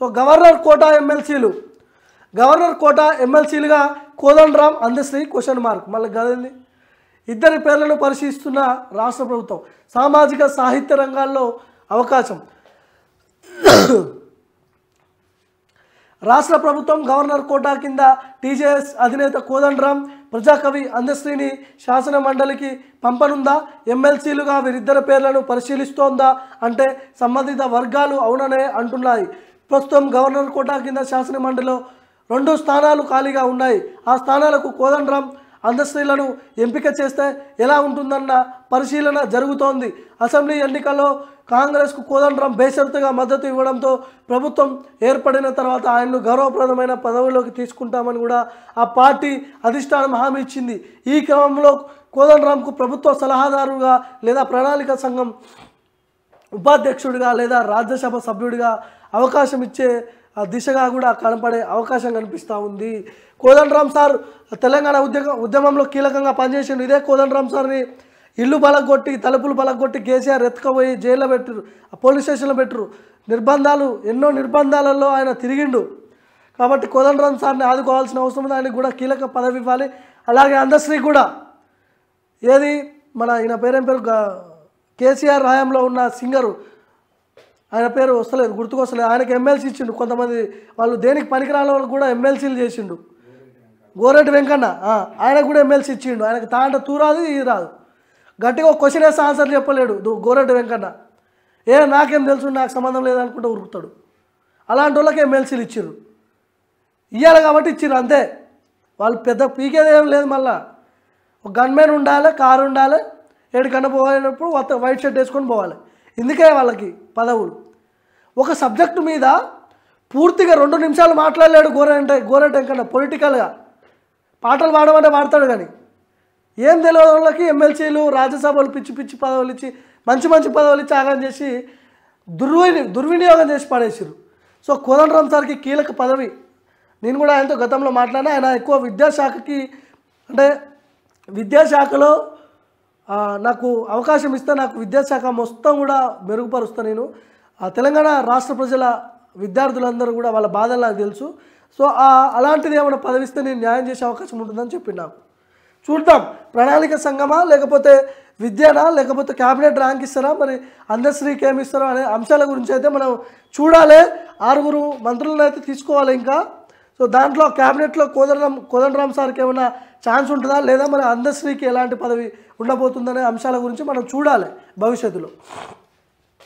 So governor quota ఎమ్మెల్సీలుగా Kodandaram Andesri question mark. మళ్ళీ గదండి ఇద్దరి పేర్లను పరిశీలిస్తున్న రాష్ట్ర ప్రభుత్వం. సామాజిక సాహిత్య రంగాల్లో అవకాశం. రాష్ట్ర ప్రభుత్వం గవర్నర్ కోటా కింద టీజేఎస్ అధినేత కోదండరాం, ప్రజాకవి అందశ్రీని శాసన మండలికి పంపనుందా? ఎమ్మెల్సీలుగా వీరిద్దరి పేర్లను పరిశీలిస్తోందా అంటే సంబంధిత వర్గాలు అవుననే అంటున్నాయి. ప్రస్తుతం గవర్నర్ కోటా కింద శాసన మండలిలో 2 స్థానాలు ఖాళీగా ఉన్నాయి. ఆ స్థానాలకు కోదండరాం, అందశ్రీలను ఎంపిక చేస్తే ఎలా ఉంటుందన్న పరిశీలన జరుగుతోంది. అసెంబ్లీ ఎన్నికల్లో కాంగ్రెస్కు కోదండరాం బేషరతుగా మద్దతు ఇవ్వడంతో ప్రభుత్వం ఏర్పడిన తర్వాత ఆయన్ను గౌరవప్రదమైన పదవిలోకి తీసుకుంటామని కూడా ఆ పార్టీ అధిష్టానం హామీ ఇచ్చింది. ఈ క్రమంలో కోదండరాంకు ప్రభుత్వ సలహాదారుగా లేదా ప్రణాళిక సంఘం ఉపాధ్యక్షుడిగా లేదా రాజ్యసభ సభ్యుడిగా అవకాశం ఇచ్చే దిశగా కూడా కనపడే అవకాశం కనిపిస్తూ ఉంది. కోదండరాం సార్ తెలంగాణ ఉద్యమంలో కీలకంగా పనిచేసిండు. ఇదే కోదండరాం సార్ని ఇల్లు బలగొట్టి, తలుపులు బలగొట్టి కేసీఆర్ ఎత్తుకపోయి జైల్లో పెట్టరు, పోలీస్ స్టేషన్లో పెట్టరు. ఎన్నో నిర్బంధాలలో ఆయన తిరిగిండు. కాబట్టి కోదండరాం సార్ని ఆదుకోవాల్సిన అవసరం ఉంది. ఆయనకు కూడా కీలక పదవి ఇవ్వాలి. అలాగే అందశ్రీ కూడా ఈయన పేరేం పేరు కేసీఆర్ హయాంలో ఉన్న సింగరు, ఆయన పేరు వస్తలేదు, గుర్తుకొస్తలేదు. ఆయనకు ఎమ్మెల్సీ ఇచ్చిండు. కొంతమంది వాళ్ళు దేనికి పనికిరాని వాళ్ళు కూడా ఎమ్మెల్సీలు చేసిండు. గోరెడ్డి వెంకన్న ఆయనకు కూడా ఎమ్మెల్సీ ఇచ్చిండు. ఆయనకు తాంట తూరాదు ఇది రాదు. గట్టిగా ఒక క్వశ్చన్ వేస్తే ఆన్సర్ చెప్పలేడు గోరెడ్డి వెంకన్న. నాకేం తెలుసు, నాకు సంబంధం లేదనుకుంటూ ఉరుకుతాడు. అలాంటి వాళ్ళకి ఎమ్మెల్సీలు ఇచ్చిర్రు. ఇవ్వాలి కాబట్టి ఇచ్చిర్రు అంతే. వాళ్ళు పెద్ద పీకేది ఏం లేదు. మళ్ళీ ఒక గన్మెన్ ఉండాలి, కారు ఉండాలి, ఎక్కడికన్నా పోయినప్పుడు వైట్ షర్ట్ వేసుకొని పోవాలి. ఇందుకే వాళ్ళకి పదవులు. ఒక సబ్జెక్టు మీద పూర్తిగా 2 నిమిషాలు మాట్లాడలేడు గోరెడ్డి వెంకన్న. పొలిటికల్గా పాటలు పాడమంటే పాడతాడు, కానీ ఏం తెలియదు వాళ్ళకి ఎమ్మెల్సీలు, రాజ్యసభలు పిచ్చి పిచ్చి పదవులు ఇచ్చి మంచి పదవులు ఇచ్చి ఆగం చేసి దుర్వినియోగం చేసి పడేసారు. సో కోదండరాం సార్కి కీలక పదవి. నేను కూడా ఆయనతో గతంలో మాట్లాడినా. ఆయన ఎక్కువ విద్యాశాఖలో నాకు అవకాశం ఇస్తే నాకు విద్యాశాఖ మొత్తం కూడా మెరుగుపరుస్తాను. నేను తెలంగాణ రాష్ట్ర ప్రజల విద్యార్థులందరూ కూడా వాళ్ళ బాధలు నాకు తెలుసు. సో అలాంటిది ఏమైనా పదవిస్తే నేను న్యాయం చేసే అవకాశం ఉంటుందని చెప్పి నాకు చూద్దాం. ప్రణాళిక సంఘమా, లేకపోతే విద్యనా, లేకపోతే క్యాబినెట్ ర్యాంక్ ఇస్తారా, మరి అందశ్రీకి ఏమి ఇస్తారో అనే అంశాల గురించి అయితే మనం చూడాలి. 6 మంత్రులను అయితే తీసుకోవాలి ఇంకా. సో దాంట్లో క్యాబినెట్లో కోదండరాం సార్కి ఏమైనా ఛాన్స్ ఉంటుందా, లేదా మరి అందశ్రీకి ఎలాంటి పదవి ఉండబోతుందనే అంశాల గురించి మనం చూడాలి భవిష్యత్తులో.